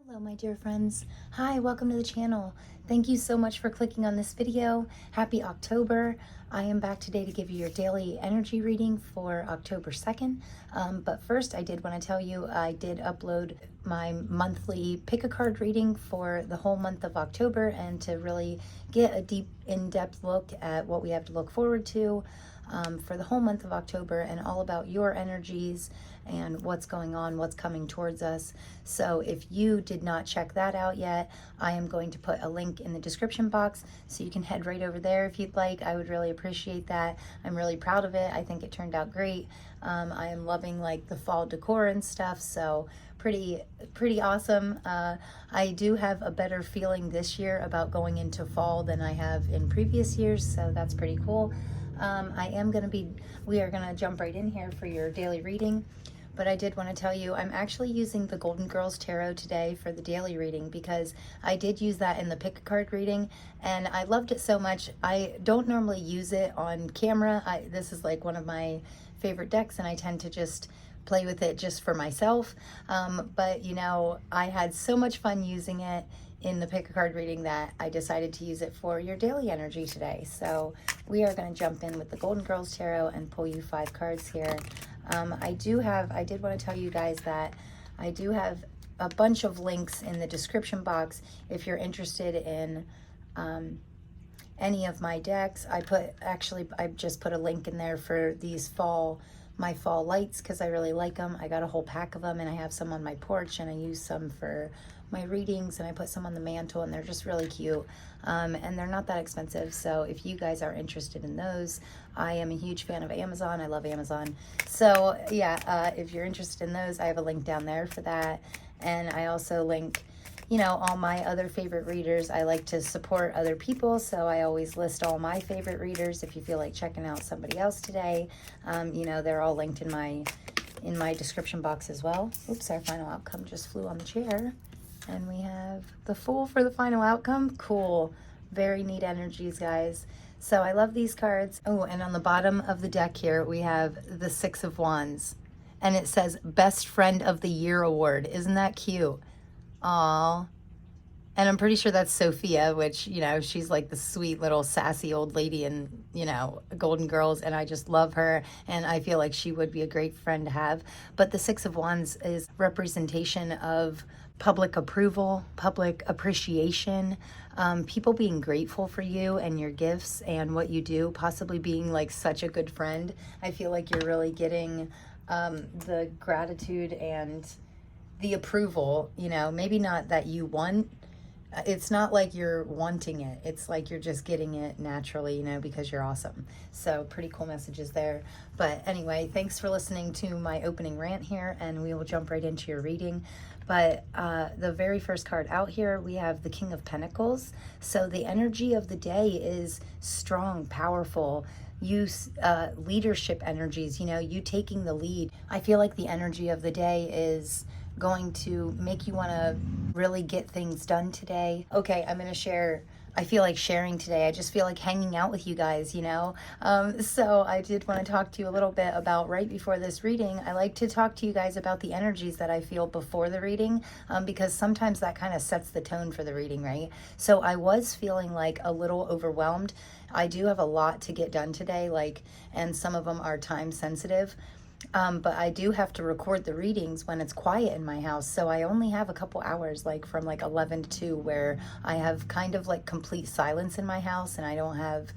Hello my dear friends. Hi, welcome to the channel. Thank you so much for clicking on this video. Happy October. I am back today to give you your daily energy reading for October 2nd. But first I did want to tell you I did upload my monthly pick a card reading for the whole month of October, and to really get a deep in-depth look at what we have to look forward to for the whole month of October, and all about your energies and what's going on, what's coming towards us. So if you did not check that out yet, I am going to put a link in the description box so you can head right over there if you'd like. I would really appreciate that. I'm really proud of it. I think it turned out great. I am loving like the fall decor and stuff, so pretty awesome. I do have a better feeling this year about going into fall than I have in previous years, so that's pretty cool. We are gonna jump right in here for your daily reading, but I did want to tell you I'm actually using the Golden Girls Tarot today for the daily reading, because I did use that in the pick a card reading and I loved it so much. I don't normally use it on camera. This is like one of my favorite decks, and I tend to just play with it just for myself, but you know, I had so much fun using it in the pick a card reading that I decided to use it for your daily energy today. So we are going to jump in with the Golden Girls Tarot and pull you 5 cards here. I did want to tell you guys that I do have a bunch of links in the description box if you're interested in any of my decks. I just put a link in there for these my fall lights, because I really like them. I got a whole pack of them, and I have some on my porch, and I use some for my readings, and I put some on the mantle, and they're just really cute, and they're not that expensive. So if you guys are interested in those, I am a huge fan of Amazon. I love Amazon. So yeah, if you're interested in those, I have a link down there for that. And I also link, you know, all my other favorite readers. I like to support other people, so I always list all my favorite readers. If you feel like checking out somebody else today, you know, they're all linked in my description box as well. Oops, our final outcome just flew on the chair. And we have the Fool for the final outcome. Cool. Very neat energies, guys. So I love these cards. Oh, and on the bottom of the deck here, we have the 6 of Wands. And it says Best Friend of the Year Award. Isn't that cute? Aww. And I'm pretty sure that's Sophia, which, you know, she's like the sweet little sassy old lady in, you know, Golden Girls, and I just love her, and I feel like she would be a great friend to have. But the 6 of Wands is representation of public approval, public appreciation, people being grateful for you and your gifts and what you do, possibly being like such a good friend. I feel like you're really getting the gratitude and the approval, you know, maybe not that you want. It's not like you're wanting it. It's like you're just getting it naturally, you know, because you're awesome. So pretty cool messages there. But anyway, thanks for listening to my opening rant here, and we will jump right into your reading. But the very first card out here, we have the King of Pentacles. So the energy of the day is strong, powerful, leadership energies, you know, you taking the lead. I feel like the energy of the day is going to make you want to really get things done today. Okay, I'm going to share. I feel like sharing today. I just feel like hanging out with you guys, you know. So I did want to talk to you a little bit about, right before this reading, I like to talk to you guys about the energies that I feel before the reading, because sometimes that kind of sets the tone for the reading, right? So I was feeling like a little overwhelmed. I do have a lot to get done today, and some of them are time sensitive. But I do have to record the readings when it's quiet in my house. So I only have a couple hours, from 11 to 2, where I have kind of complete silence in my house, and I don't have,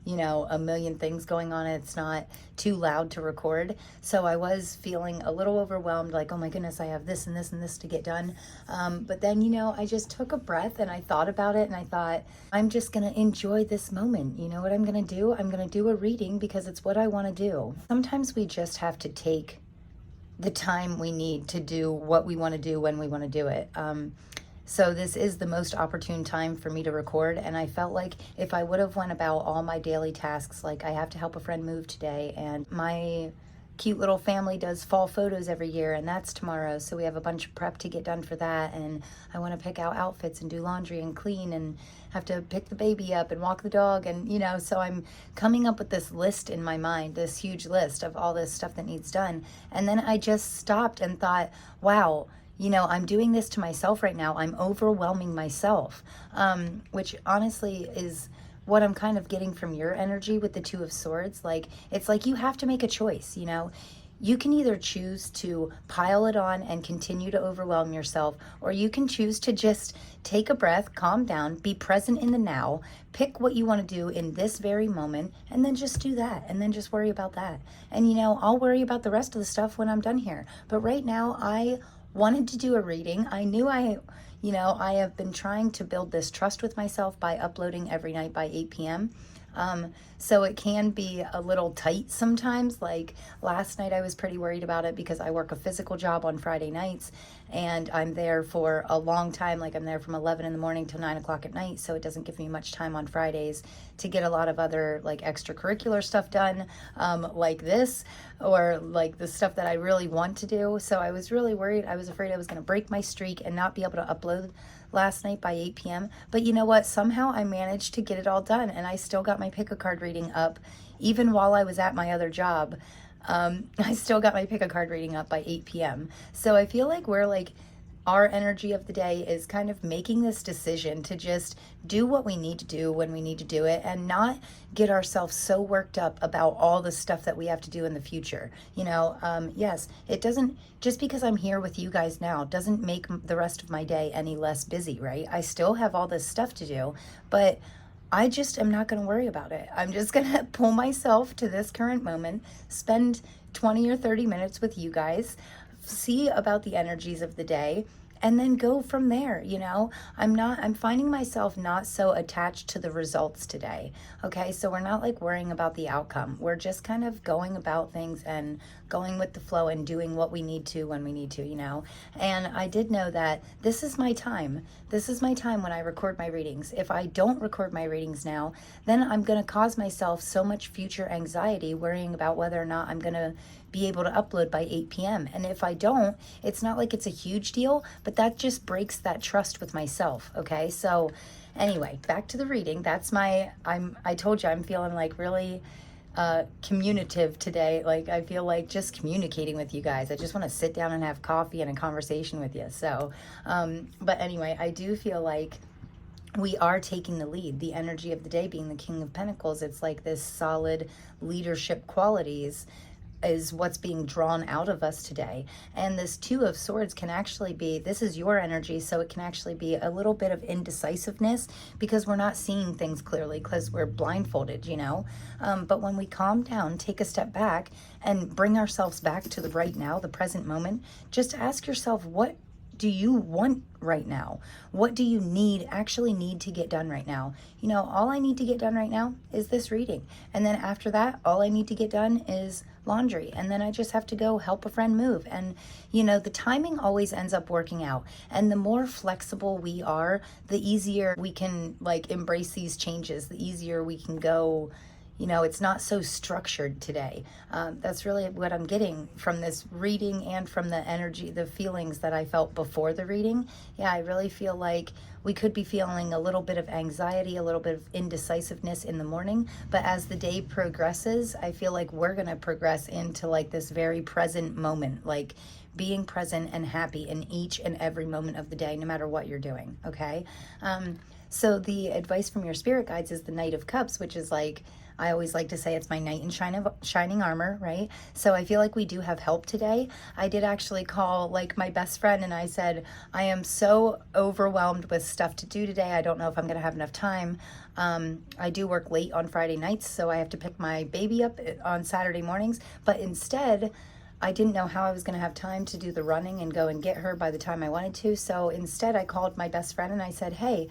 you know, a million things going on. It's not too loud to record. So I was feeling a little overwhelmed, like, oh my goodness, I have this and this and this to get done. But then, you know, I just took a breath and I thought about it, and I thought, I'm just going to enjoy this moment. You know what I'm going to do? I'm going to do a reading because it's what I want to do. Sometimes we just have to take the time we need to do what we want to do when we want to do it. So this is the most opportune time for me to record, and I felt like if I would have went about all my daily tasks, like I have to help a friend move today, and my cute little family does fall photos every year, and that's tomorrow, so we have a bunch of prep to get done for that, and I want to pick out outfits and do laundry and clean and have to pick the baby up and walk the dog, and you know, so I'm coming up with this list in my mind, this huge list of all this stuff that needs done, and then I just stopped and thought, wow, you know, I'm doing this to myself right now. I'm overwhelming myself, which honestly is what I'm kind of getting from your energy with the Two of Swords. Like, it's like you have to make a choice, you know? You can either choose to pile it on and continue to overwhelm yourself, or you can choose to just take a breath, calm down, be present in the now, pick what you want to do in this very moment, and then just do that, and then just worry about that. And you know, I'll worry about the rest of the stuff when I'm done here. But right now, I wanted to do a reading. I knew I have been trying to build this trust with myself by uploading every night by 8 p.m. So it can be a little tight sometimes. Like last night I was pretty worried about it because I work a physical job on Friday nights and I'm there for a long time. Like I'm there from 11 in the morning till 9 o'clock at night. So it doesn't give me much time on Fridays to get a lot of other like extracurricular stuff done, like this, or like the stuff that I really want to do. So I was really worried. I was afraid I was going to break my streak and not be able to upload last night by 8 p.m. But you know what? Somehow I managed to get it all done, and I still got my pick a card reading up even while I was at my other job. I still got my pick a card reading up by 8 p.m. So I feel like we're like, our energy of the day is kind of making this decision to just do what we need to do when we need to do it and not get ourselves so worked up about all the stuff that we have to do in the future. You know, yes, it doesn't, just because I'm here with you guys now doesn't make the rest of my day any less busy, right? I still have all this stuff to do, but I just am not going to worry about it. I'm just going to pull myself to this current moment, spend 20 or 30 minutes with you guys, see about the energies of the day, and then go from there. You know, I'm finding myself not so attached to the results today. Okay, so we're not like worrying about the outcome. We're just kind of going about things and going with the flow and doing what we need to when we need to, you know. And I did know that this is my time. This is my time when I record my readings. If I don't record my readings now, then I'm going to cause myself so much future anxiety worrying about whether or not I'm going to be able to upload by 8 p.m. And if I don't, it's not like it's a huge deal, but that just breaks that trust with myself. Okay, so anyway, back to the reading. I told you I'm feeling like really communicative today. Like I feel like just communicating with you guys. I just want to sit down and have coffee and a conversation with you. So but anyway, I do feel like we are taking the lead. The energy of the day being the King of Pentacles, it's like this solid leadership qualities is what's being drawn out of us today. And this Two of Swords can actually be, this is your energy, so it can actually be a little bit of indecisiveness because we're not seeing things clearly because we're blindfolded, you know. But when we calm down, take a step back and bring ourselves back to the right now, the present moment, just ask yourself, what do you want right now? What do you actually need to get done right now? You know, all I need to get done right now is this reading. And then after that, all I need to get done is laundry. And then I just have to go help a friend move. And, you know, the timing always ends up working out. And the more flexible we are, the easier we can like embrace these changes, the easier we can go. You know, it's not so structured today. That's really what I'm getting from this reading and from the energy, the feelings that I felt before the reading. Yeah, I really feel like we could be feeling a little bit of anxiety, a little bit of indecisiveness in the morning. But as the day progresses, I feel like we're going to progress into like this very present moment, like being present and happy in each and every moment of the day, no matter what you're doing. Okay. So the advice from your spirit guides is the Knight of Cups, which is like, I always like to say it's my knight in shining armor, right? So I feel like we do have help today. I did actually call like my best friend and I said, I am so overwhelmed with stuff to do today. I don't know if I'm going to have enough time. I do work late on Friday nights, so I have to pick my baby up on Saturday mornings. But instead, I didn't know how I was going to have time to do the running and go and get her by the time I wanted to. So instead, I called my best friend and I said, hey,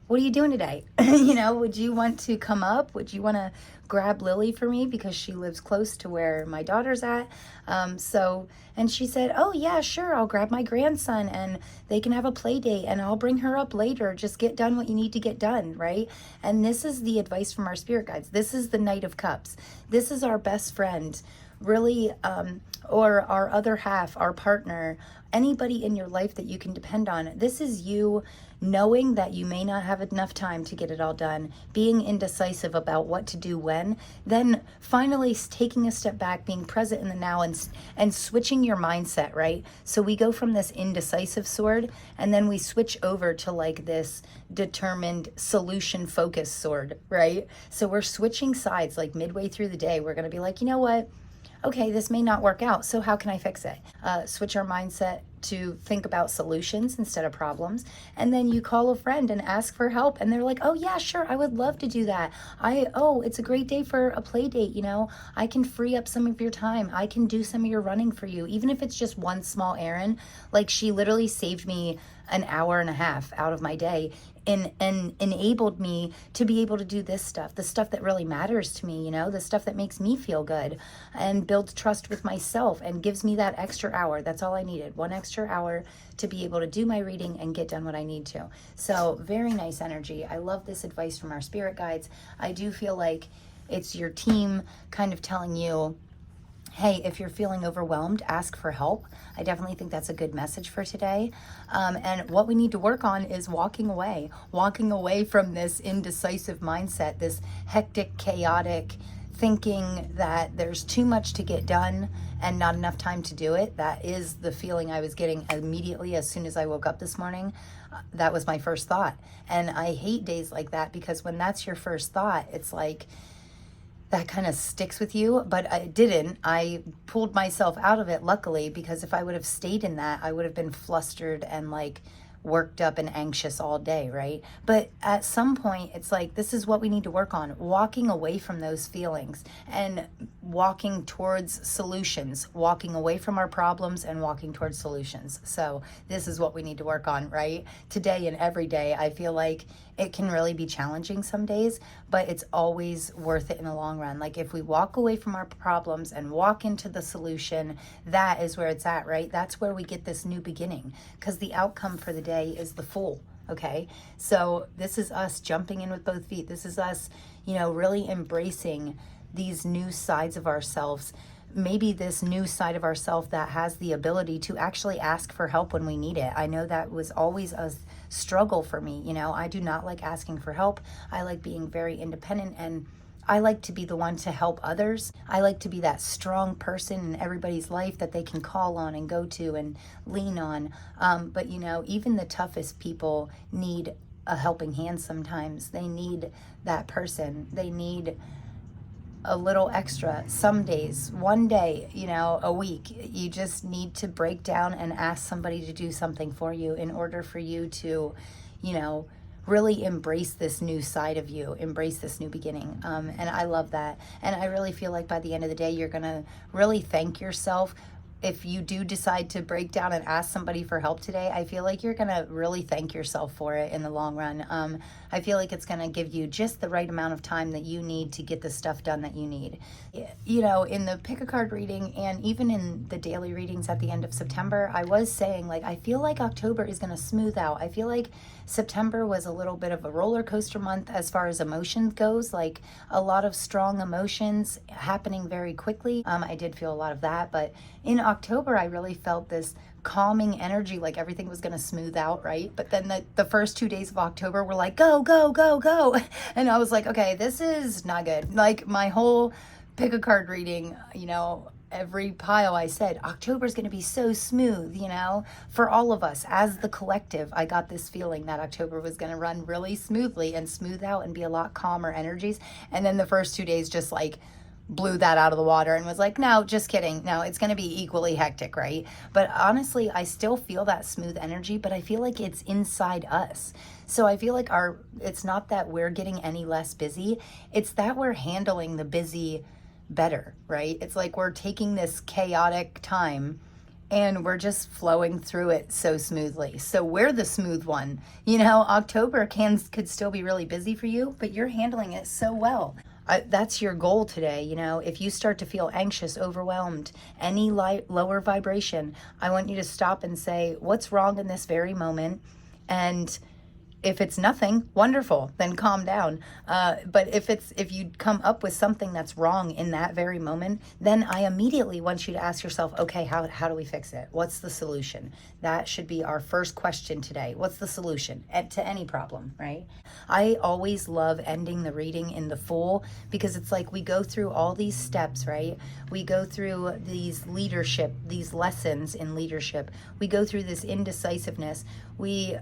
what are you doing today? You know, would you want to come up? Would you want to grab Lilly for me because she lives close to where my daughter's at? And she said, oh yeah, sure. I'll grab my grandson and they can have a play date and I'll bring her up later. Just get done what you need to get done, right? And this is the advice from our spirit guides. This is the Knight of Cups. This is our best friend, really, or our other half, our partner, anybody in your life that you can depend on. This is you knowing that you may not have enough time to get it all done, being indecisive about what to do when, then finally taking a step back, being present in the now, and switching your mindset, right? So we go from this indecisive sword, and then we switch over to like this determined solution focused sword, right? So we're switching sides like midway through the day. We're going to be like, you know what? Okay, this may not work out, so how can I fix it? Switch our mindset to think about solutions instead of problems. And then you call a friend and ask for help, and they're like, oh yeah, sure, I would love to do that. It's a great day for a play date, I can free up some of your time. I can do some of your running for you, even if it's just one small errand. Like, she literally saved me an hour and a half out of my day and enabled me to be able to do this stuff, the stuff that really matters to me, the stuff that makes me feel good and builds trust with myself and gives me that extra hour. That's all I needed, one extra hour to be able to do my reading and get done what I need to. So very nice energy. I love this advice from our spirit guides. I do feel like it's your team kind of telling you, hey, if you're feeling overwhelmed, ask for help. I definitely think that's a good message for today. And what we need to work on is walking away from this indecisive mindset, this hectic, chaotic thinking that there's too much to get done and not enough time to do it. That is the feeling I was getting immediately as soon as I woke up this morning. That was my first thought. And I hate days like that, because when that's your first thought, it's like, that kind of sticks with you. But I didn't. I pulled myself out of it, luckily, because if I would have stayed in that, I would have been flustered and like worked up and anxious all day, right? But at some point, it's like, this is what we need to work on, walking away from those feelings and walking towards solutions, walking away from our problems and walking towards solutions. So this is what we need to work on, right? Today and every day. I feel like it can really be challenging some days, but it's always worth it in the long run. Like, if we walk away from our problems and walk into the solution, that is where it's at, right? That's where we get this new beginning, because the outcome for the day is the Fool. Okay, so this is us jumping in with both feet. This is us, really embracing these new sides of ourselves. Maybe this new side of ourselves that has the ability to actually ask for help when we need it. I know that was always a struggle for me. I do not like asking for help. I like being very independent, and I like to be the one to help others. I like to be that strong person in everybody's life that they can call on and go to and lean on. But even the toughest people need a helping hand sometimes. They need that person. They need a little extra some days, one day, a week. You just need to break down and ask somebody to do something for you in order for you to, really embrace this new side of you, embrace this new beginning. And I love that. And I really feel like by the end of the day, you're going to really thank yourself. If you do decide to break down and ask somebody for help today, I feel like you're going to really thank yourself for it in the long run. I feel like it's going to give you just the right amount of time that you need to get the stuff done that you need. In the pick a card reading and even in the daily readings at the end of September, I was saying, like, I feel like October is going to smooth out. I feel like September was a little bit of a roller coaster month as far as emotion goes, like a lot of strong emotions happening very quickly. I did feel a lot of that, but in October, I really felt this calming energy, like everything was going to smooth out, right? But then the first 2 days of October were like, go, go, go, go. And I was like, okay, this is not good. Like, my whole pick a card reading, every pile I said, October's going to be so smooth, for all of us as the collective. I got this feeling that October was going to run really smoothly and smooth out and be a lot calmer energies. And then the first 2 days just like blew that out of the water and was like, no, just kidding. No, it's going to be equally hectic, right? But honestly, I still feel that smooth energy, but I feel like it's inside us. So I feel like it's not that we're getting any less busy. It's that we're handling the busy better, right? It's like we're taking this chaotic time and we're just flowing through it so smoothly. So we're the smooth one. October could still be really busy for you, but you're handling it so well. That's your goal today. If you start to feel anxious, overwhelmed, any lower vibration, I want you to stop and say, what's wrong in this very moment? And If it's nothing, wonderful, then calm down. But if you come up with something that's wrong in that very moment, then I immediately want you to ask yourself, okay, how do we fix it? What's the solution? That should be our first question today. What's the solution to any problem, right? I always love ending the reading in the Fool, because it's like we go through all these steps, right? We go through these lessons in leadership. We go through this indecisiveness. We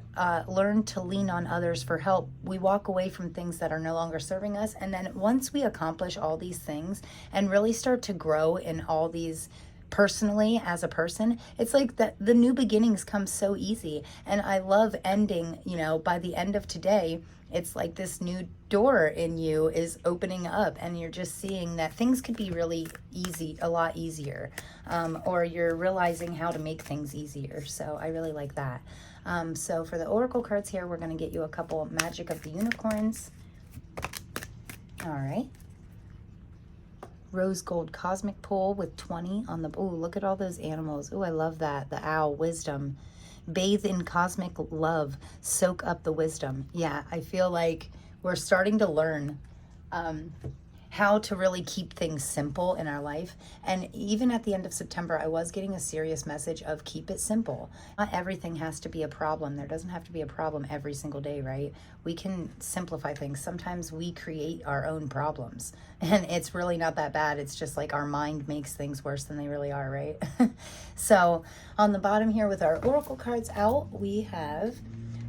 learn to lean on others for help. We walk away from things that are no longer serving us. And then once we accomplish all these things and really start to grow in all these personally as a person, it's like that the new beginnings come so easy. And I love ending, by the end of today, it's like this new door in you is opening up, and you're just seeing that things could be really easy, a lot easier, or you're realizing how to make things easier. So I really like that. So for the oracle cards here, we're going to get you a couple of Magic of the Unicorns. All right. Rose Gold Cosmic Pool with 20 on the, oh, look at all those animals. Oh, I love that. The owl, wisdom. Bathe in cosmic love. Soak up the wisdom. Yeah, I feel like we're starting to learn how to really keep things simple in our life. And even at the end of September, I was getting a serious message of keep it simple. Not everything has to be a problem. There doesn't have to be a problem every single day, right? We can simplify things. Sometimes we create our own problems, and it's really not that bad. It's just like our mind makes things worse than they really are, right? So on the bottom here with our oracle cards out, we have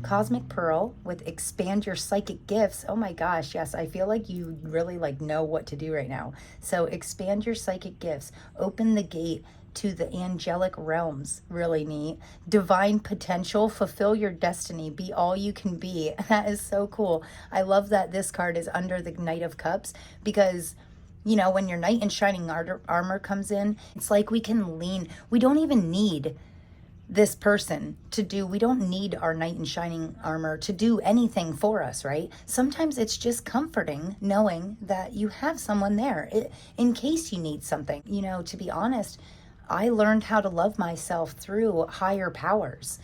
Cosmic Pearl with expand your psychic gifts. Oh my gosh, yes, I feel like you really know what to do right now. So expand your psychic gifts, open the gate to the angelic realms. Really neat. Divine potential, fulfill your destiny, be all you can be. That is so cool. I love that this card is under the Knight of Cups, because when your knight in shining armor comes in, it's like we can lean. We don't even need this person to do, we don't need our knight in shining armor to do anything for us, right? Sometimes it's just comforting knowing that you have someone there in case you need something. To be honest, I learned how to love myself through higher powers,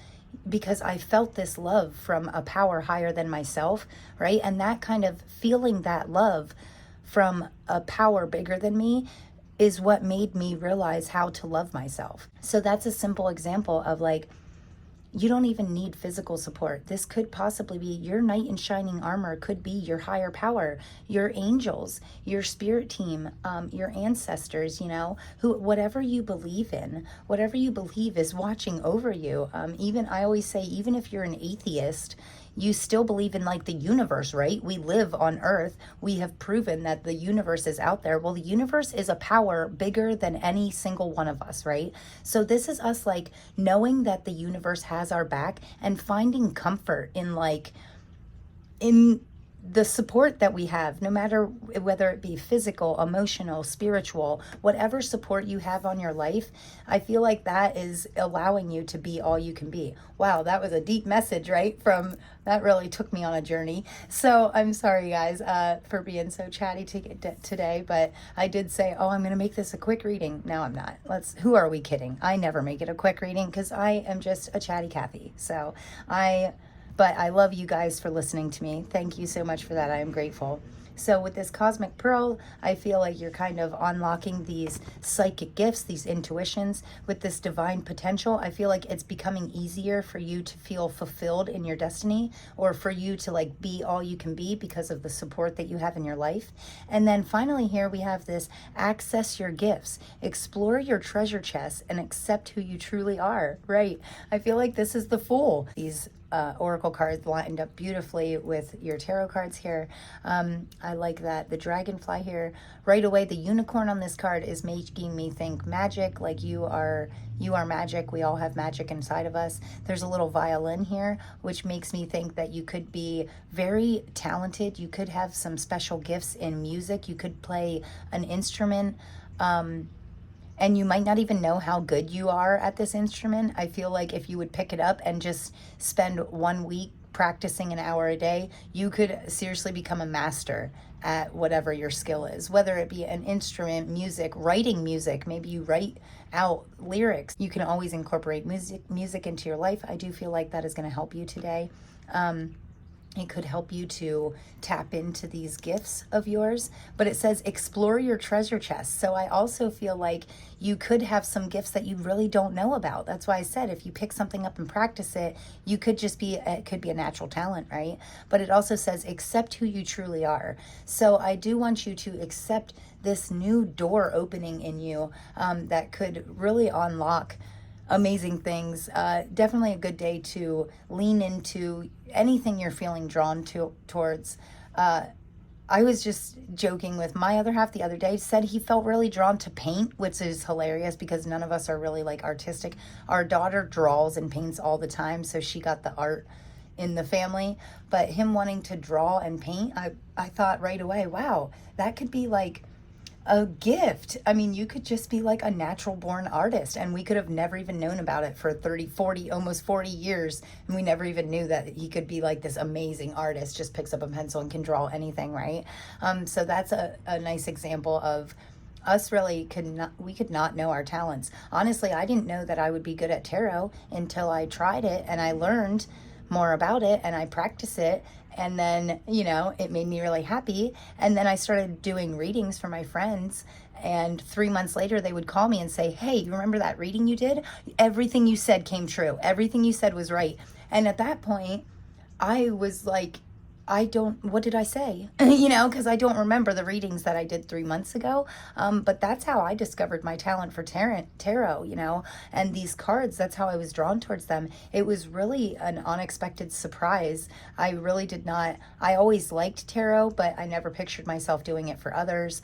because I felt this love from a power higher than myself, right? And that kind of feeling that love from a power bigger than me is what made me realize how to love myself. So that's a simple example of you don't even need physical support. This could possibly be your knight in shining armor, could be your higher power, your angels, your spirit team, your ancestors, whatever you believe in, whatever you believe is watching over you. I always say, even if you're an atheist, you still believe in the universe, right? We live on Earth. We have proven that the universe is out there. Well, the universe is a power bigger than any single one of us, right? So this is us knowing that the universe has our back and finding comfort in in the support that we have, no matter whether it be physical, emotional, spiritual, whatever support you have on your life. I feel like that is allowing you to be all you can be. Wow, that was a deep message, right? That really took me on a journey. So I'm sorry, guys, for being so chatty today, but I did say, I'm going to make this a quick reading. No, I'm not. Who are we kidding? I never make it a quick reading because I am just a chatty Cathy. But I love you guys for listening to me. Thank you so much for that. I am grateful. So with this Cosmic Pearl, I feel like you're kind of unlocking these psychic gifts, these intuitions. With this divine potential, I feel like it's becoming easier for you to feel fulfilled in your destiny, or for you to be all you can be because of the support that you have in your life. And then finally here we have this access your gifts, explore your treasure chest, and accept who you truly are, right? I feel like this is the Fool. These oracle cards lined up beautifully with your tarot cards here. I like that. The dragonfly here, right away, the unicorn on this card is making me think magic, you are magic. We all have magic inside of us. There's a little violin here, which makes me think that you could be very talented. You could have some special gifts in music. You could play an instrument. And you might not even know how good you are at this instrument. I feel like if you would pick it up and just spend 1 week practicing an hour a day, you could seriously become a master at whatever your skill is, whether it be an instrument, music, writing music. Maybe you write out lyrics. You can always incorporate music into your life. I do feel like that is going to help you today. It could help you to tap into these gifts of yours, but it says explore your treasure chest. So I also feel like you could have some gifts that you really don't know about. That's why I said if you pick something up and practice it, you could just be, it could be a natural talent, right? But it also says accept who you truly are. So I do want you to accept this new door opening in you that could really unlock amazing things. Definitely a good day to lean into anything you're feeling drawn towards. I was just joking with my other half the other day, said he felt really drawn to paint, which is hilarious because none of us are really like artistic. Our daughter draws and paints all the time, so she got the art in the family. But him wanting to draw and paint, I thought right away, wow, that could be like a gift. I mean, you could just be like a natural born artist, and we could have never even known about it for 30, 40, almost 40 years. And we never even knew that he could be like this amazing artist, just picks up a pencil and can draw anything, right? So that's a nice example of us really we could not know our talents. Honestly, I didn't know that I would be good at tarot until I tried it and I learned more about it and I practice it. And then, you know, it made me really happy. And then I started doing readings for my friends. And 3 months later, they would call me and say, hey, you remember that reading you did? Everything you said came true. Everything you said was right. And at that point, I was like, what did I say? You know, because I don't remember the readings that I did 3 months ago. But that's how I discovered my talent for tarot, you know, and these cards, that's how I was drawn towards them. It was really an unexpected surprise. I really did not, I always liked tarot, but I never pictured myself doing it for others.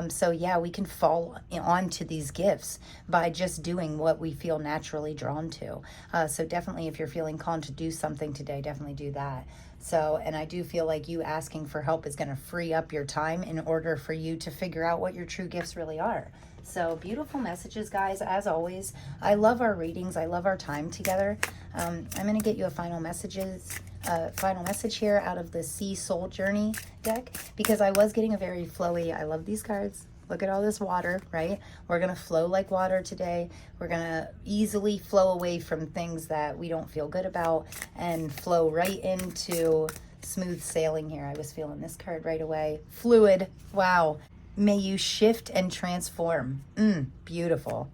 So yeah, we can fall onto these gifts by just doing what we feel naturally drawn to. So definitely if you're feeling called to do something today, definitely do that. So, and I do feel like you asking for help is going to free up your time in order for you to figure out what your true gifts really are. So beautiful messages, guys, as always. I love our readings. I love our time together. I'm going to get you a final message here out of the Sea Soul Journey deck, because I was getting a very flowy, I love these cards. Look at all this water, right? We're going to flow like water today. We're going to easily flow away from things that we don't feel good about and flow right into smooth sailing here. I was feeling this card right away. Fluid. Wow. May you shift and transform. Beautiful.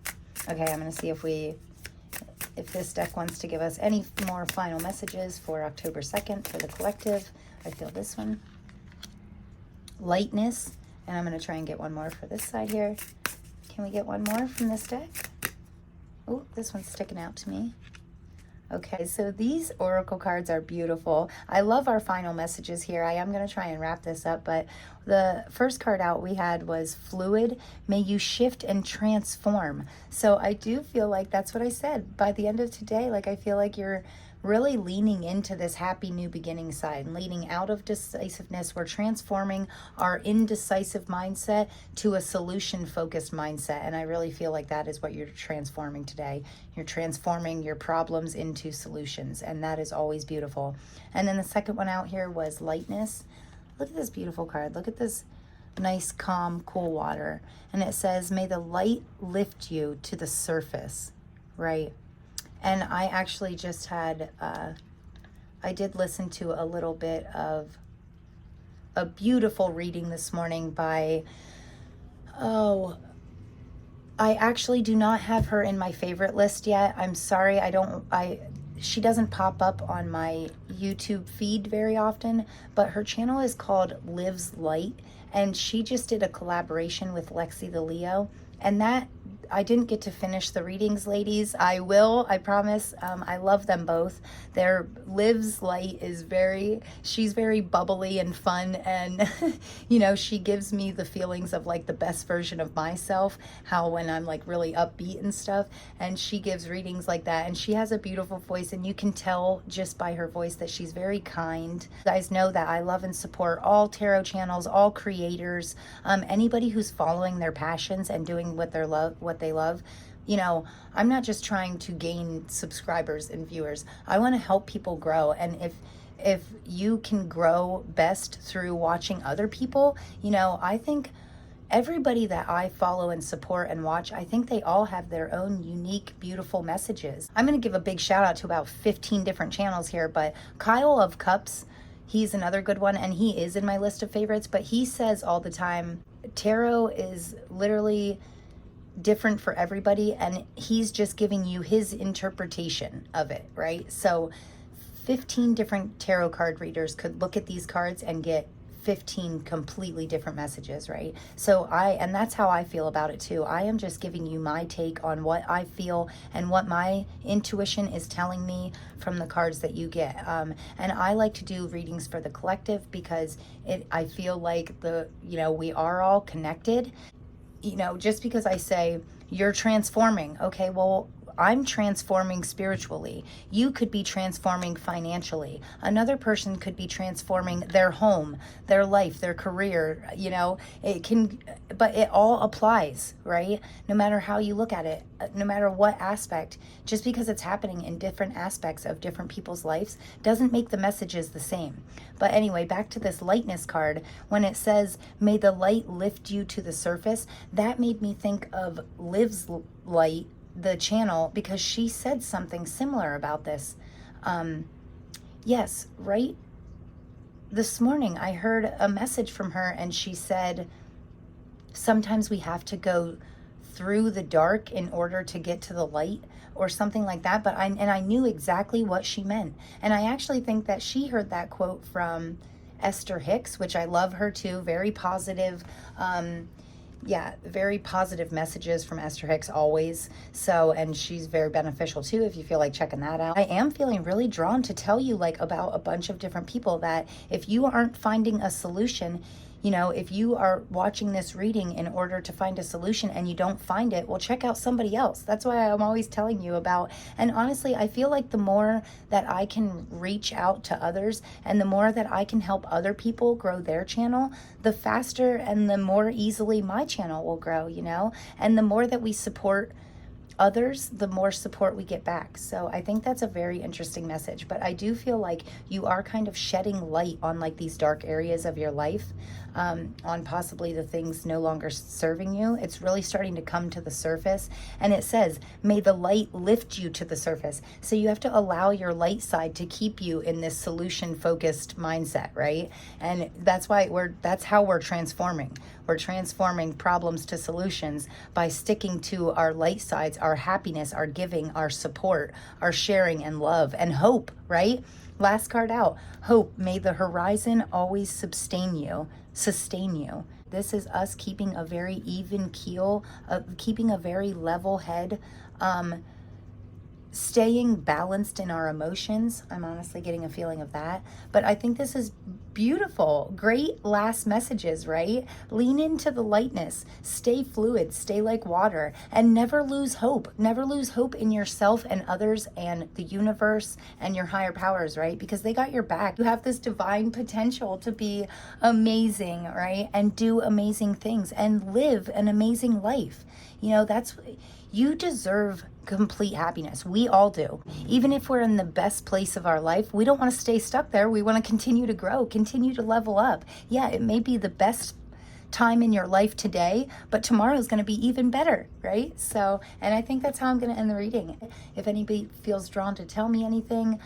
Okay, I'm going to see if this deck wants to give us any more final messages for October 2nd for the collective. I feel this one. Lightness. And I'm going to try and get one more for this side here. Can we get one more from this deck? Oh, this one's sticking out to me. Okay, so these oracle cards are beautiful. I love our final messages here. I am going to try and wrap this up, but the first card out we had was fluid. May you shift and transform. So I do feel like that's what I said. By the end of today, like I feel like you're really leaning into this happy new beginning side and leaning out of decisiveness. We're transforming our indecisive mindset to a solution focused mindset. And I really feel like that is what you're transforming today. You're transforming your problems into solutions. And that is always beautiful. And then the second one out here was lightness. Look at this beautiful card. Look at this nice, calm, cool water. And it says, may the light lift you to the surface, right? And I actually just had, I did listen to a little bit of a beautiful reading this morning by, I actually do not have her in my favorite list yet. I'm sorry, she doesn't pop up on my YouTube feed very often, but her channel is called Lives Light, and she just did a collaboration with Lexi the Leo, and that, I didn't get to finish the readings, ladies. I will, I promise. I love them both. Their Lives Light is she's very bubbly and fun, and you know, she gives me the feelings of like the best version of myself, how when I'm like really upbeat and stuff, and she gives readings like that, and she has a beautiful voice, and you can tell just by her voice that she's very kind. You guys know that I love and support all tarot channels, all creators, anybody who's following their passions and doing what they love. You know, I'm not just trying to gain subscribers and viewers. I want to help people grow. And if you can grow best through watching other people, you know, I think everybody that I follow and support and watch, I think they all have their own unique, beautiful messages. I'm going to give a big shout out to about 15 different channels here, but Kyle of Cups, He's another good one, and he is in my list of favorites, but he says all the time, tarot is literally different for everybody, and he's just giving you his interpretation of it, right? So 15 different tarot card readers could look at these cards and get 15 completely different messages, right? So and that's how I feel about it too. I am just giving you my take on what I feel and what my intuition is telling me from the cards that you get. And I like to do readings for the collective because I feel like we are all connected. Just because I say you're transforming, okay, well, I'm transforming spiritually. You could be transforming financially. Another person could be transforming their home, their life, their career. But it all applies, right? No matter how you look at it, no matter what aspect, just because it's happening in different aspects of different people's lives doesn't make the messages the same. But anyway, back to this lightness card. When it says, may the light lift you to the surface, that made me think of Liv's light, the channel, because she said something similar about this. Yes, right? This morning I heard a message from her, and she said, sometimes we have to go through the dark in order to get to the light, or something like that. But I knew exactly what she meant. And I actually think that she heard that quote from Esther Hicks, which I love her too. Very positive, very positive messages from Esther Hicks always. So, and she's very beneficial too if you feel like checking that out. I am feeling really drawn to tell you about a bunch of different people that if you aren't finding a solution, if you are watching this reading in order to find a solution and you don't find it, well, check out somebody else. That's why I'm always telling you about. And honestly, I feel like the more that I can reach out to others and the more that I can help other people grow their channel, the faster and the more easily my channel will grow, and the more that we support others, the more support we get back. So I think that's a very interesting message. But I do feel like you are kind of shedding light on these dark areas of your life, on possibly the things no longer serving you. It's really starting to come to the surface. And it says, may the light lift you to the surface. So you have to allow your light side to keep you in this solution focused mindset, right? And that's how we're transforming. We're transforming problems to solutions by sticking to our light sides, our happiness, our giving, our support, our sharing and love and hope, right? Last card out, hope. May the horizon always sustain you. This is us keeping a very even keel, keeping a very level head, staying balanced in our emotions. I'm honestly getting a feeling of that. But I think this is beautiful. Great last messages, right? Lean into the lightness. Stay fluid. Stay like water. And never lose hope. Never lose hope in yourself and others and the universe and your higher powers, right? Because they got your back. You have this divine potential to be amazing, right? And do amazing things and live an amazing life. You deserve complete happiness. We all do. Even if we're in the best place of our life, we don't want to stay stuck there. We want to continue to grow, continue to level up. Yeah, it may be the best time in your life today, but tomorrow is going to be even better, right? So, and I think that's how I'm going to end the reading. If anybody feels drawn to tell me anything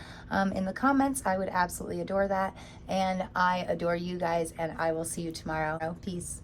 in the comments, I would absolutely adore that. And I adore you guys, and I will see you tomorrow. Peace.